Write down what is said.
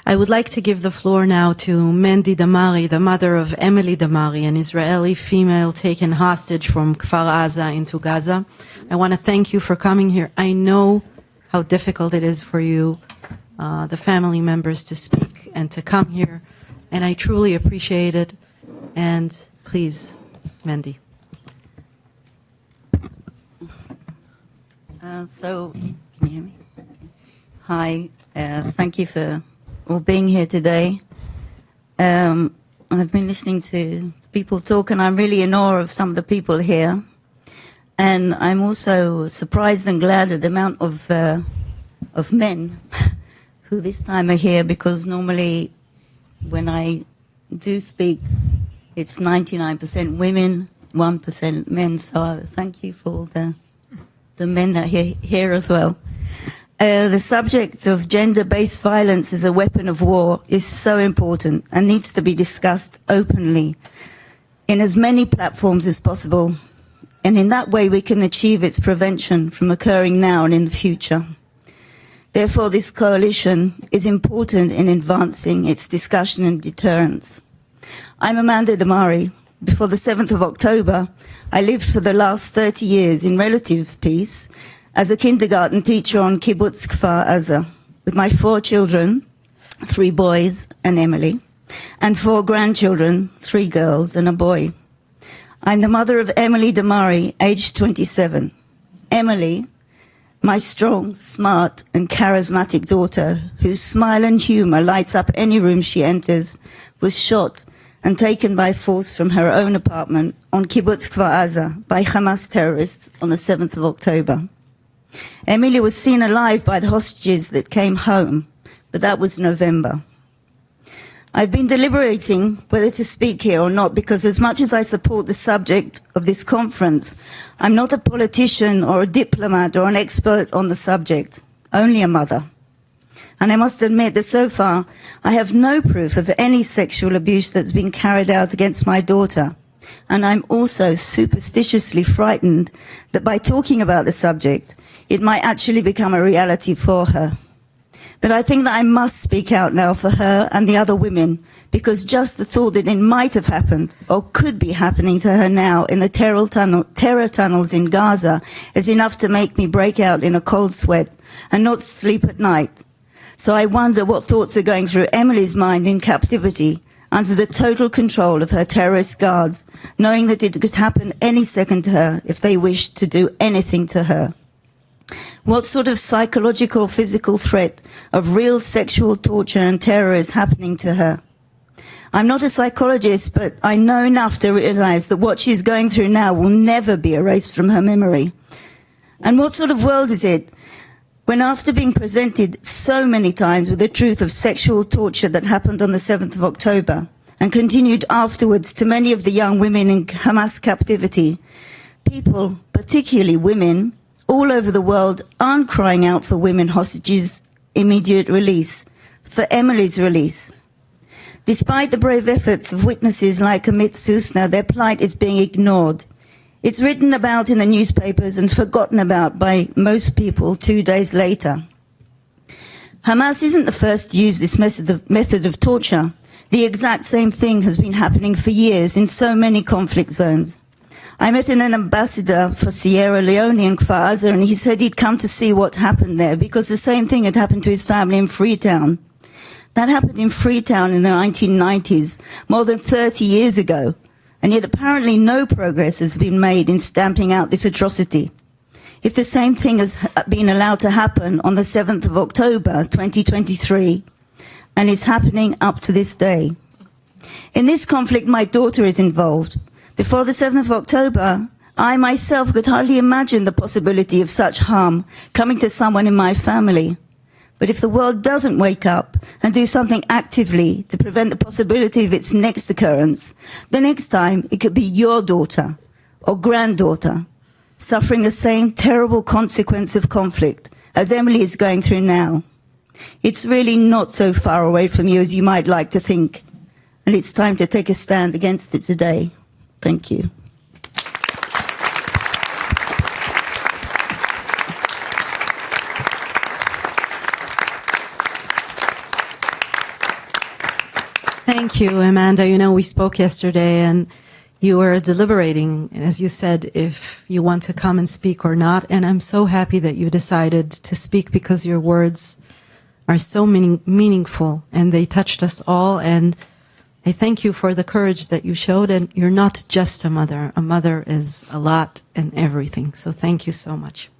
I would like to give the floor now to Mandy Damari, the mother of Emily Damari, an Israeli female taken hostage from Kfar Aza into Gaza. I want to thank you for coming here. I know how difficult it is for you, the family members, to speak and to come here, and I truly appreciate it. And please, Mandy. Can you hear me? Hi, thank you for all being here today. I've been listening to people talk, and I'm really in awe of some of the people here. And I'm also surprised and glad at the amount of men who this time are here, because normally when I do speak, it's 99% women, 1% men. So thank you for all the men that are here as well. The subject of gender-based violence as a weapon of war is so important and needs to be discussed openly in as many platforms as possible. And in that way, we can achieve its prevention from occurring now and in the future. Therefore, this coalition is important in advancing its discussion and deterrence. I'm Amanda Damari. Before the 7th of October, I lived for the last 30 years in relative peace as a kindergarten teacher on Kibbutz Kfar Aza, with my 4 children, 3 boys and Emily, and 4 grandchildren, 3 girls and a boy. I'm the mother of Emily Damari, aged 27. Emily, my strong, smart and charismatic daughter, whose smile and humor lights up any room she enters, was shot and taken by force from her own apartment on Kibbutz Kfar Aza by Hamas terrorists on the 7th of October. Emily was seen alive by the hostages that came home, but that was November. I've been deliberating whether to speak here or not, because as much as I support the subject of this conference, I'm not a politician or a diplomat or an expert on the subject, only a mother. And I must admit that so far, I have no proof of any sexual abuse that's been carried out against my daughter. And I'm also superstitiously frightened that by talking about the subject, it might actually become a reality for her. But I think that I must speak out now for her and the other women, because just the thought that it might have happened or could be happening to her now in the terror tunnels in Gaza is enough to make me break out in a cold sweat and not sleep at night. So I wonder what thoughts are going through Emily's mind in captivity, under the total control of her terrorist guards, knowing that it could happen any second to her if they wished to do anything to her. What sort of psychological or physical threat of real sexual torture and terror is happening to her? I'm not a psychologist, but I know enough to realize that what she's going through now will never be erased from her memory. And what sort of world is it when, after being presented so many times with the truth of sexual torture that happened on the 7th of October and continued afterwards to many of the young women in Hamas captivity, people, particularly women, all over the world aren't crying out for women hostages' immediate release, for Emily's release. Despite the brave efforts of witnesses like Amit Susna, their plight is being ignored. It's written about in the newspapers and forgotten about by most people 2 days later. Hamas isn't the first to use this method of torture. The exact same thing has been happening for years in so many conflict zones. I met an ambassador for Sierra Leone in Kfar Aza, and he said he'd come to see what happened there because the same thing had happened to his family in Freetown. That happened in Freetown in the 1990s, more than 30 years ago, and yet apparently no progress has been made in stamping out this atrocity. If the same thing has been allowed to happen on the 7th of October 2023, and is happening up to this day. In this conflict, my daughter is involved. Before the 7th of October, I myself could hardly imagine the possibility of such harm coming to someone in my family. But if the world doesn't wake up and do something actively to prevent the possibility of its next occurrence, the next time it could be your daughter or granddaughter suffering the same terrible consequence of conflict as Emily is going through now. It's really not so far away from you as you might like to think, and it's time to take a stand against it today. Thank you. Thank you, Amanda. You know, we spoke yesterday and you were deliberating, as you said, if you want to come and speak or not. And I'm so happy that you decided to speak because your words are so meaningful and they touched us all. And I thank you for the courage that you showed. And you're not just a mother. A mother is a lot and everything. So thank you so much.